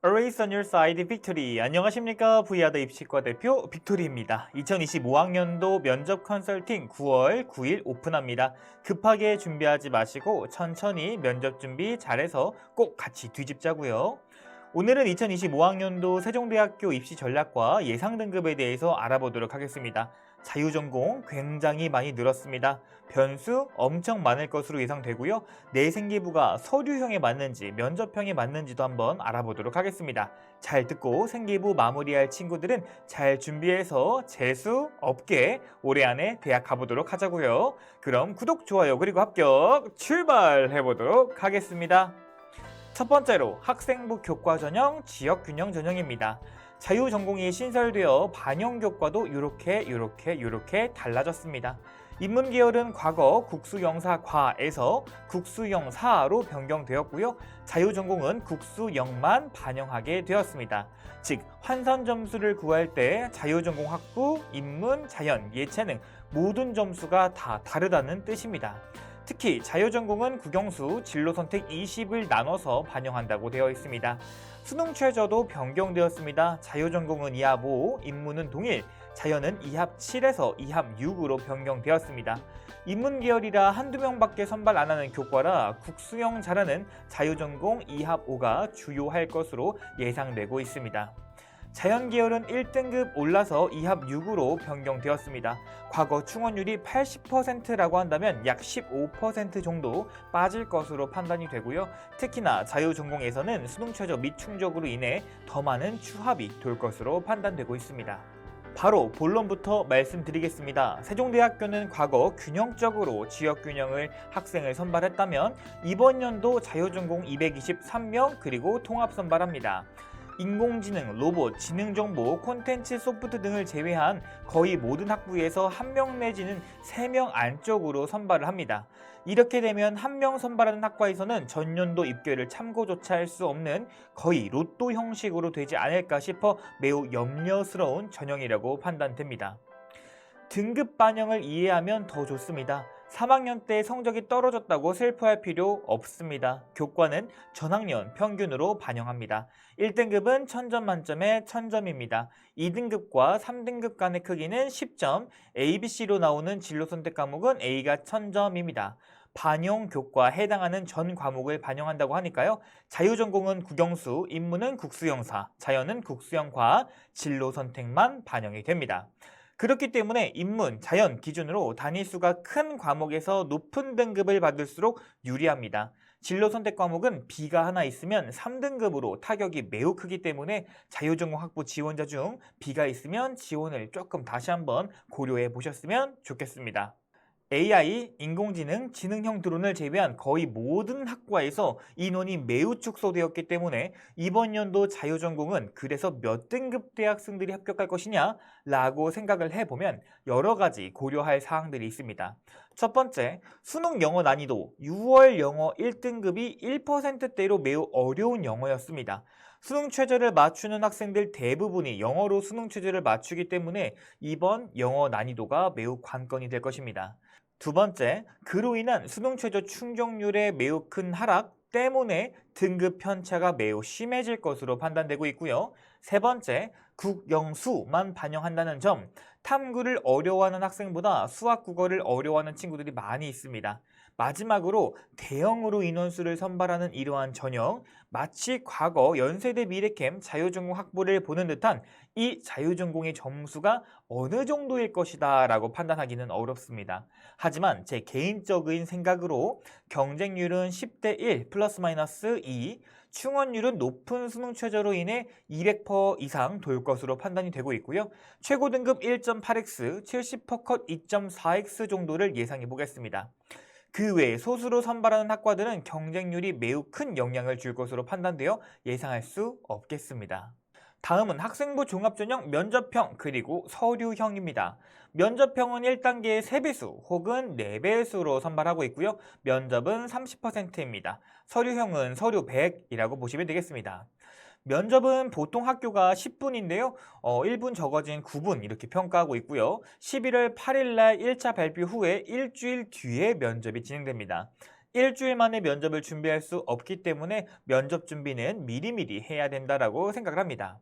Always on your side, 빅토리. 안녕하십니까? 브이아더 입시과 대표 빅토리입니다. 2025학년도 면접 컨설팅 9월 9일 오픈합니다. 급하게 준비하지 마시고 천천히 면접 준비 잘해서 꼭 같이 뒤집자고요. 오늘은 2025학년도 세종대학교 입시 전략과 예상 등급에 대해서 알아보도록 하겠습니다. 자유전공 굉장히 많이 늘었습니다. 변수 엄청 많을 것으로 예상되고요. 내 생기부가 서류형에 맞는지 면접형에 맞는지도 한번 알아보도록 하겠습니다. 잘 듣고 생기부 마무리할 친구들은 잘 준비해서 재수 없게 올해 안에 대학 가보도록 하자고요. 그럼 구독, 좋아요 그리고 합격 출발해보도록 하겠습니다. 첫 번째로 학생부 교과 전형, 지역 균형 전형입니다. 자유전공이 신설되어 반영 교과도 이렇게 달라졌습니다. 인문 계열은 과거 국수영사과에서 국수영사로 변경되었고요. 자유전공은 국수영만 반영하게 되었습니다. 즉, 환산 점수를 구할 때 자유전공 학부, 인문, 자연, 예체능 모든 점수가 다 다르다는 뜻입니다. 특히 자유전공은 국영수, 진로선택 20을 나눠서 반영한다고 되어 있습니다. 수능 최저도 변경되었습니다. 자유전공은 2합 5, 인문은 동일, 자연은 2합 7에서 2합 6으로 변경되었습니다. 인문 계열이라 한두 명밖에 선발 안 하는 교과라 국수형 잘하는 자유전공 2합 5가 주요할 것으로 예상되고 있습니다. 자연 계열은 1등급 올라서 2합 6으로 변경되었습니다. 과거 충원율이 80%라고 한다면 약 15% 정도 빠질 것으로 판단이 되고요. 특히나 자유전공에서는 수능 최저 미충족으로 인해 더 많은 추합이 돌 것으로 판단되고 있습니다. 바로 본론부터 말씀드리겠습니다. 세종대학교는 과거 균형적으로 지역균형을 학생을 선발했다면 이번 연도 자유전공 223명 그리고 통합 선발합니다. 인공지능, 로봇, 지능정보, 콘텐츠, 소프트 등을 제외한 거의 모든 학부에서 1명 내지는 3명 안쪽으로 선발을 합니다. 이렇게 되면 1명 선발하는 학과에서는 전년도 입결을 참고조차 할 수 없는 거의 로또 형식으로 되지 않을까 싶어 매우 염려스러운 전형이라고 판단됩니다. 등급 반영을 이해하면 더 좋습니다. 3학년 때 성적이 떨어졌다고 슬퍼할 필요 없습니다. 교과는 전학년 평균으로 반영합니다. 1등급은 1000점 만점에 1000점입니다. 2등급과 3등급 간의 크기는 10점, A, B, C로 나오는 진로 선택 과목은 A가 1000점입니다. 반영 교과에 해당하는 전 과목을 반영한다고 하니까요. 자유전공은 국영수, 인문은 국수영사, 자연은 국수영과, 진로 선택만 반영이 됩니다. 그렇기 때문에 인문, 자연 기준으로 단위수가 큰 과목에서 높은 등급을 받을수록 유리합니다. 진로 선택 과목은 B가 하나 있으면 3등급으로 타격이 매우 크기 때문에 자유전공 학부 지원자 중 B가 있으면 지원을 조금 다시 한번 고려해 보셨으면 좋겠습니다. AI, 인공지능, 지능형 드론을 제외한 거의 모든 학과에서 인원이 매우 축소되었기 때문에 이번 연도 자유전공은 그래서 몇 등급 대학생들이 합격할 것이냐 라고 생각을 해보면 여러 가지 고려할 사항들이 있습니다. 첫 번째, 수능 영어 난이도 6월 영어 1등급이 1%대로 매우 어려운 영어였습니다. 수능 최저를 맞추는 학생들 대부분이 영어로 수능 최저를 맞추기 때문에 이번 영어 난이도가 매우 관건이 될 것입니다. 두 번째, 그로 인한 수능 최저 충족률의 매우 큰 하락 때문에 등급 편차가 매우 심해질 것으로 판단되고 있고요. 세 번째, 국영수만 반영한다는 점, 탐구를 어려워하는 학생보다 수학, 국어를 어려워하는 친구들이 많이 있습니다. 마지막으로 대형으로 인원수를 선발하는 이러한 전형, 마치 과거 연세대 미래캠 자유전공 학부를 보는 듯한 이 자유전공의 점수가 어느 정도일 것이다 라고 판단하기는 어렵습니다. 하지만 제 개인적인 생각으로 경쟁률은 10대 1 플러스 마이너스 2, 충원율은 높은 수능 최저로 인해 200% 이상 돌 것으로 판단이 되고 있고요. 최고 등급 1.8x, 70% 컷 2.4x 정도를 예상해 보겠습니다. 그 외에 소수로 선발하는 학과들은 경쟁률이 매우 큰 영향을 줄 것으로 판단되어 예상할 수 없겠습니다. 다음은 학생부 종합전형 면접형 그리고 서류형입니다. 면접형은 1단계의 3배수 혹은 4배수로 선발하고 있고요. 면접은 30%입니다. 서류형은 서류 100이라고 보시면 되겠습니다. 면접은 보통 학교가 10분인데요. 1분 적어진 9분 이렇게 평가하고 있고요. 11월 8일 날 1차 발표 후에 일주일 뒤에 면접이 진행됩니다. 일주일 만에 면접을 준비할 수 없기 때문에 면접 준비는 미리미리 해야 된다라고 생각을 합니다.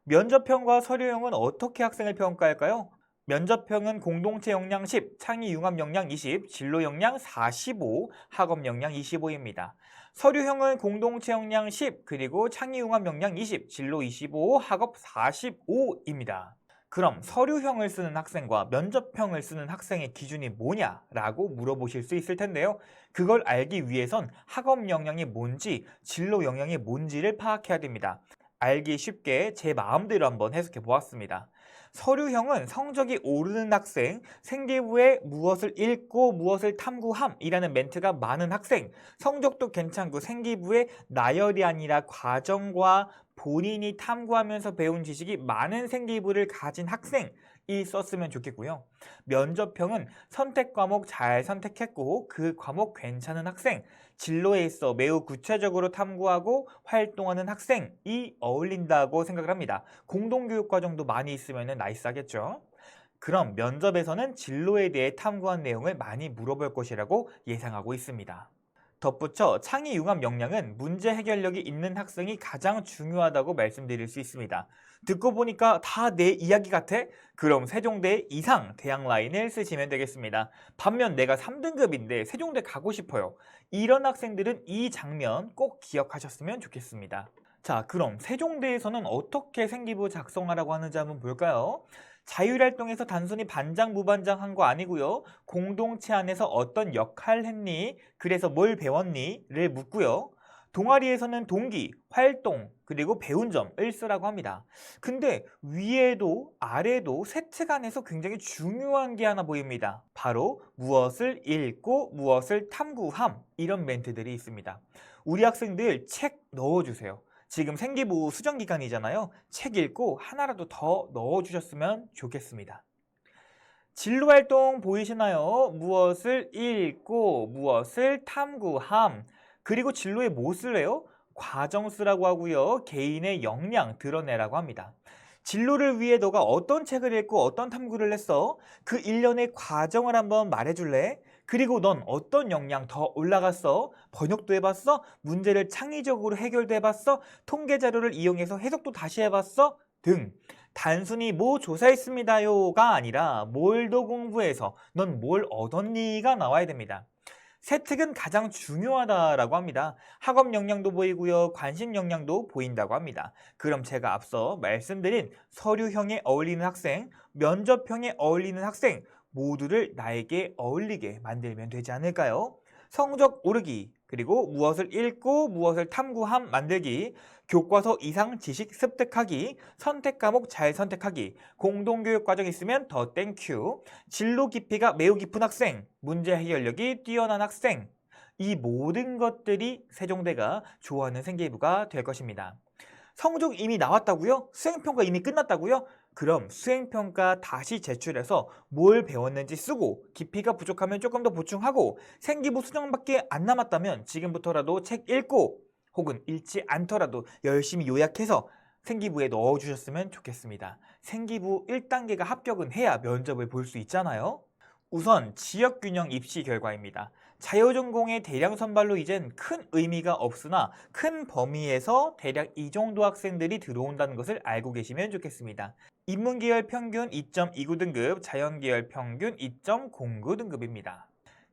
면접형과 서류형은 어떻게 학생을 평가할까요? 면접형은 공동체 역량 10, 창의 융합 역량 20, 진로 역량 45, 학업 역량 25입니다. 서류형은 공동체 역량 10, 그리고 창의 융합 역량 20, 진로 25, 학업 45입니다. 그럼 서류형을 쓰는 학생과 면접형을 쓰는 학생의 기준이 뭐냐라고 물어보실 수 있을 텐데요. 그걸 알기 위해선 학업 역량이 뭔지, 진로 역량이 뭔지를 파악해야 됩니다. 알기 쉽게 제 마음대로 한번 해석해 보았습니다. 서류형은 성적이 오르는 학생, 생기부에 무엇을 읽고 무엇을 탐구함이라는 멘트가 많은 학생, 성적도 괜찮고 생기부에 나열이 아니라 과정과 본인이 탐구하면서 배운 지식이 많은 생기부를 가진 학생이 썼으면 좋겠고요. 면접형은 선택 과목 잘 선택했고 그 과목 괜찮은 학생, 진로에 있어 매우 구체적으로 탐구하고 활동하는 학생이 어울린다고 생각을 합니다. 공동교육과정도 많이 있으면 나이스하겠죠. 그럼 면접에서는 진로에 대해 탐구한 내용을 많이 물어볼 것이라고 예상하고 있습니다. 덧붙여 창의 융합 역량은 문제 해결력이 있는 학생이 가장 중요하다고 말씀드릴 수 있습니다. 듣고 보니까 다 내 이야기 같아? 그럼 세종대 이상 대학 라인을 쓰시면 되겠습니다. 반면 내가 3등급인데 세종대 가고 싶어요. 이런 학생들은 이 장면 꼭 기억하셨으면 좋겠습니다. 자, 그럼 세종대에서는 어떻게 생기부 작성하라고 하는지 한번 볼까요? 자율활동에서 단순히 반장, 무반장 한 거 아니고요. 공동체 안에서 어떤 역할 했니? 그래서 뭘 배웠니?를 묻고요. 동아리에서는 동기, 활동, 그리고 배운 점을 쓰라고 합니다. 근데 위에도 아래도 세트간에서 굉장히 중요한 게 하나 보입니다. 바로 무엇을 읽고 무엇을 탐구함 이런 멘트들이 있습니다. 우리 학생들 책 넣어주세요. 지금 생기부 수정 기간이잖아요. 책 읽고 하나라도 더 넣어주셨으면 좋겠습니다. 진로활동 보이시나요? 무엇을 읽고 무엇을 탐구함. 그리고 진로에 뭐 쓰래요? 과정 쓰라고 하고요. 개인의 역량 드러내라고 합니다. 진로를 위해 너가 어떤 책을 읽고 어떤 탐구를 했어? 그 일련의 과정을 한번 말해줄래? 그리고 넌 어떤 역량 더 올라갔어? 번역도 해봤어? 문제를 창의적으로 해결도 해봤어? 통계 자료를 이용해서 해석도 다시 해봤어? 등 단순히 뭐 조사했습니다요가 아니라 뭘 더 공부해서 넌 뭘 얻었니가 나와야 됩니다. 세특은 가장 중요하다라고 합니다. 학업 역량도 보이고요. 관심 역량도 보인다고 합니다. 그럼 제가 앞서 말씀드린 서류형에 어울리는 학생, 면접형에 어울리는 학생 모두를 나에게 어울리게 만들면 되지 않을까요? 성적 오르기, 그리고 무엇을 읽고 무엇을 탐구함 만들기, 교과서 이상 지식 습득하기, 선택 과목 잘 선택하기, 공동교육 과정 있으면 더 땡큐, 진로 깊이가 매우 깊은 학생, 문제 해결력이 뛰어난 학생, 이 모든 것들이 세종대가 좋아하는 생기부가 될 것입니다. 성적 이미 나왔다고요? 수행평가 이미 끝났다고요? 그럼 수행평가 다시 제출해서 뭘 배웠는지 쓰고 깊이가 부족하면 조금 더 보충하고 생기부 수정밖에 안 남았다면 지금부터라도 책 읽고 혹은 읽지 않더라도 열심히 요약해서 생기부에 넣어주셨으면 좋겠습니다. 생기부 1단계가 합격은 해야 면접을 볼 수 있잖아요. 우선 지역균형 입시 결과입니다. 자유전공의 대량 선발로 이젠 큰 의미가 없으나 큰 범위에서 대략 이 정도 학생들이 들어온다는 것을 알고 계시면 좋겠습니다. 인문계열 평균 2.29등급, 자연계열 평균 2.09등급입니다.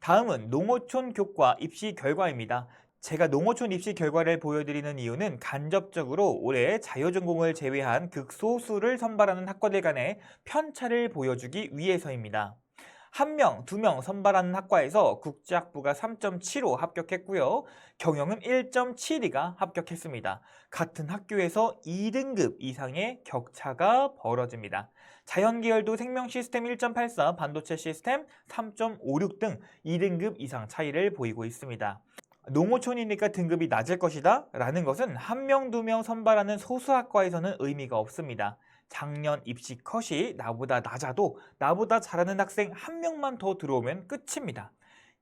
다음은 농어촌 교과 입시 결과입니다. 제가 농어촌 입시 결과를 보여드리는 이유는 간접적으로 올해 자유전공을 제외한 극소수를 선발하는 학과들 간의 편차를 보여주기 위해서입니다. 1명, 2명 선발하는 학과에서 국제학부가 3.75 합격했고요. 경영은 1.72가 합격했습니다. 같은 학교에서 2등급 이상의 격차가 벌어집니다. 자연계열도 생명 시스템 1.84, 반도체 시스템 3.56 등 2등급 이상 차이를 보이고 있습니다. 농어촌이니까 등급이 낮을 것이다 라는 것은 1명, 2명 선발하는 소수학과에서는 의미가 없습니다. 작년 입시 컷이 나보다 낮아도 나보다 잘하는 학생 1명만 더 들어오면 끝입니다.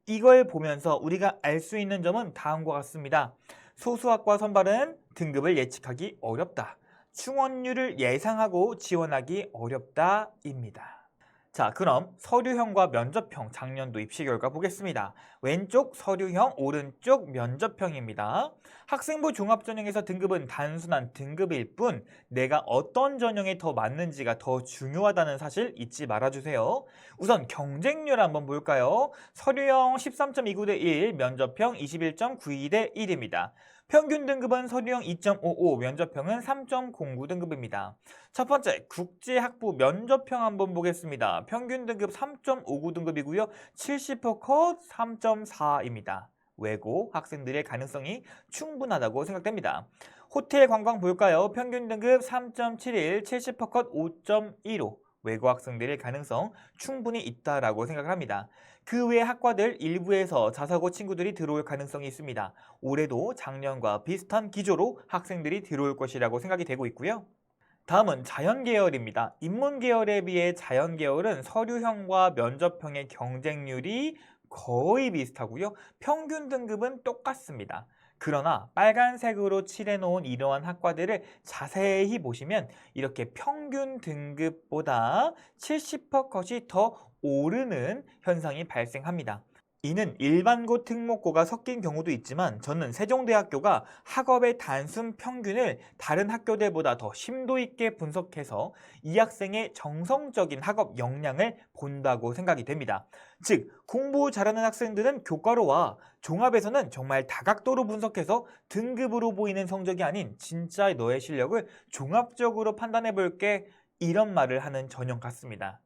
이걸 보면서 우리가 알 수 있는 점은 다음과 같습니다. 소수학과 선발은 등급을 예측하기 어렵다. 충원률을 예상하고 지원하기 어렵다입니다. 자, 그럼 서류형과 면접형 작년도 입시 결과 보겠습니다. 왼쪽 서류형, 오른쪽 면접형입니다. 학생부 종합전형에서 등급은 단순한 등급일 뿐 내가 어떤 전형에 더 맞는지가 더 중요하다는 사실 잊지 말아주세요. 우선 경쟁률 한번 볼까요? 서류형 13.29 대 1, 면접형 21.92 대 1입니다. 평균 등급은 서류형 2.55, 면접형은 3.09 등급입니다. 첫 번째, 국제학부 면접형 한번 보겠습니다. 평균 등급 3.59 등급이고요. 70% 컷 3.4입니다. 외고 학생들의 가능성이 충분하다고 생각됩니다. 호텔 관광 볼까요? 평균 등급 3.71, 70% 컷 5.15. 외고 학생들의 가능성 충분히 있다라고 생각을 합니다. 그 외 학과들 일부에서 자사고 친구들이 들어올 가능성이 있습니다. 올해도 작년과 비슷한 기조로 학생들이 들어올 것이라고 생각이 되고 있고요. 다음은 자연계열입니다. 인문계열에 비해 자연계열은 서류형과 면접형의 경쟁률이 거의 비슷하고요. 평균 등급은 똑같습니다. 그러나 빨간색으로 칠해놓은 이러한 학과들을 자세히 보시면 이렇게 평균 등급보다 70%컷이 더 오르는 현상이 발생합니다. 이는 일반고 특목고가 섞인 경우도 있지만 저는 세종대학교가 학업의 단순 평균을 다른 학교들보다 더 심도 있게 분석해서 이 학생의 정성적인 학업 역량을 본다고 생각이 됩니다. 즉, 공부 잘하는 학생들은 교과로와 종합에서는 정말 다각도로 분석해서 등급으로 보이는 성적이 아닌 진짜 너의 실력을 종합적으로 판단해 볼게, 이런 말을 하는 전형 같습니다.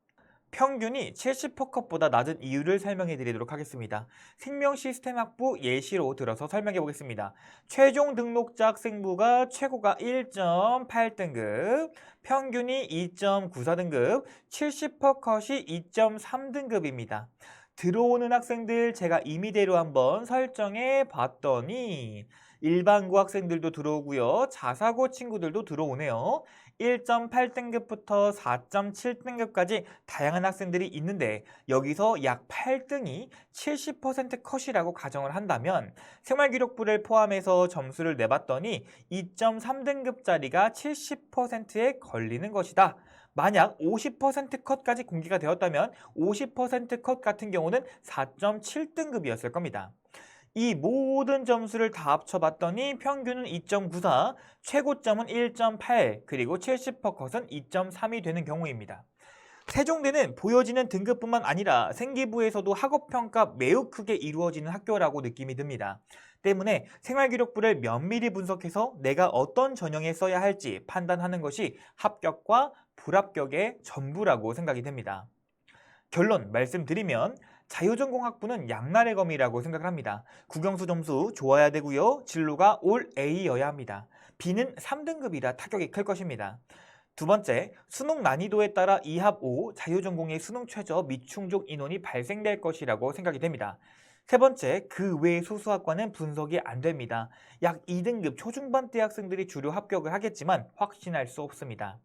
평균이 70%컷보다 낮은 이유를 설명해 드리도록 하겠습니다. 생명시스템학부 예시로 들어서 설명해 보겠습니다. 최종 등록자 학생부가 최고가 1.8등급, 평균이 2.94등급, 70%컷이 2.3등급입니다. 들어오는 학생들 제가 임의대로 한번 설정해 봤더니 일반고 학생들도 들어오고요. 자사고 친구들도 들어오네요. 1.8등급부터 4.7등급까지 다양한 학생들이 있는데 여기서 약 8등이 70% 컷이라고 가정을 한다면 생활기록부를 포함해서 점수를 내봤더니 2.3등급짜리가 70%에 걸리는 것이다. 만약 50% 컷까지 공개가 되었다면 50% 컷 같은 경우는 4.7등급이었을 겁니다. 이 모든 점수를 다 합쳐봤더니 평균은 2.94, 최고점은 1.8, 그리고 70%컷은 2.3이 되는 경우입니다. 세종대는 보여지는 등급뿐만 아니라 생기부에서도 학업평가 매우 크게 이루어지는 학교라고 느낌이 듭니다. 때문에 생활기록부를 면밀히 분석해서 내가 어떤 전형에 써야 할지 판단하는 것이 합격과 불합격의 전부라고 생각이 됩니다. 결론 말씀드리면 자유전공학부는 양날의 검이라고 생각을 합니다. 국영수 점수 좋아야 되고요. 진로가 올 A여야 합니다. B는 3등급이라 타격이 클 것입니다. 두 번째, 수능 난이도에 따라 2합 5, 자유전공의 수능 최저 미충족 인원이 발생될 것이라고 생각이 됩니다. 세 번째, 그 외 소수학과는 분석이 안 됩니다. 약 2등급 초중반대 학생들이 주로 합격을 하겠지만 확신할 수 없습니다.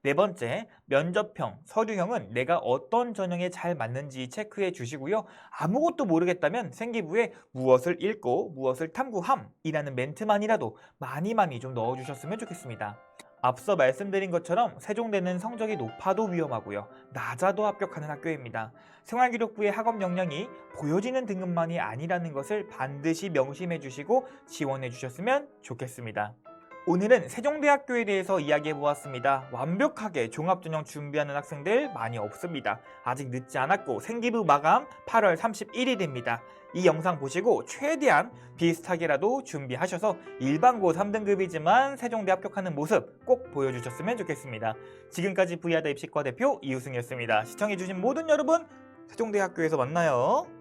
네 번째, 면접형, 서류형은 내가 어떤 전형에 잘 맞는지 체크해 주시고요. 아무것도 모르겠다면 생기부에 무엇을 읽고 무엇을 탐구함이라는 멘트만이라도 많이 좀 넣어주셨으면 좋겠습니다. 앞서 말씀드린 것처럼 세종대는 성적이 높아도 위험하고요. 낮아도 합격하는 학교입니다. 생활기록부의 학업 역량이 보여지는 등급만이 아니라는 것을 반드시 명심해 주시고 지원해 주셨으면 좋겠습니다. 오늘은 세종대학교에 대해서 이야기해 보았습니다. 완벽하게 종합전형 준비하는 학생들 많이 없습니다. 아직 늦지 않았고 생기부 마감 8월 31일입니다. 이 영상 보시고 최대한 비슷하게라도 준비하셔서 일반고 3등급이지만 세종대 합격하는 모습 꼭 보여주셨으면 좋겠습니다. 지금까지 V하다 입시과 대표 이우승이었습니다. 시청해주신 모든 여러분, 세종대학교에서 만나요.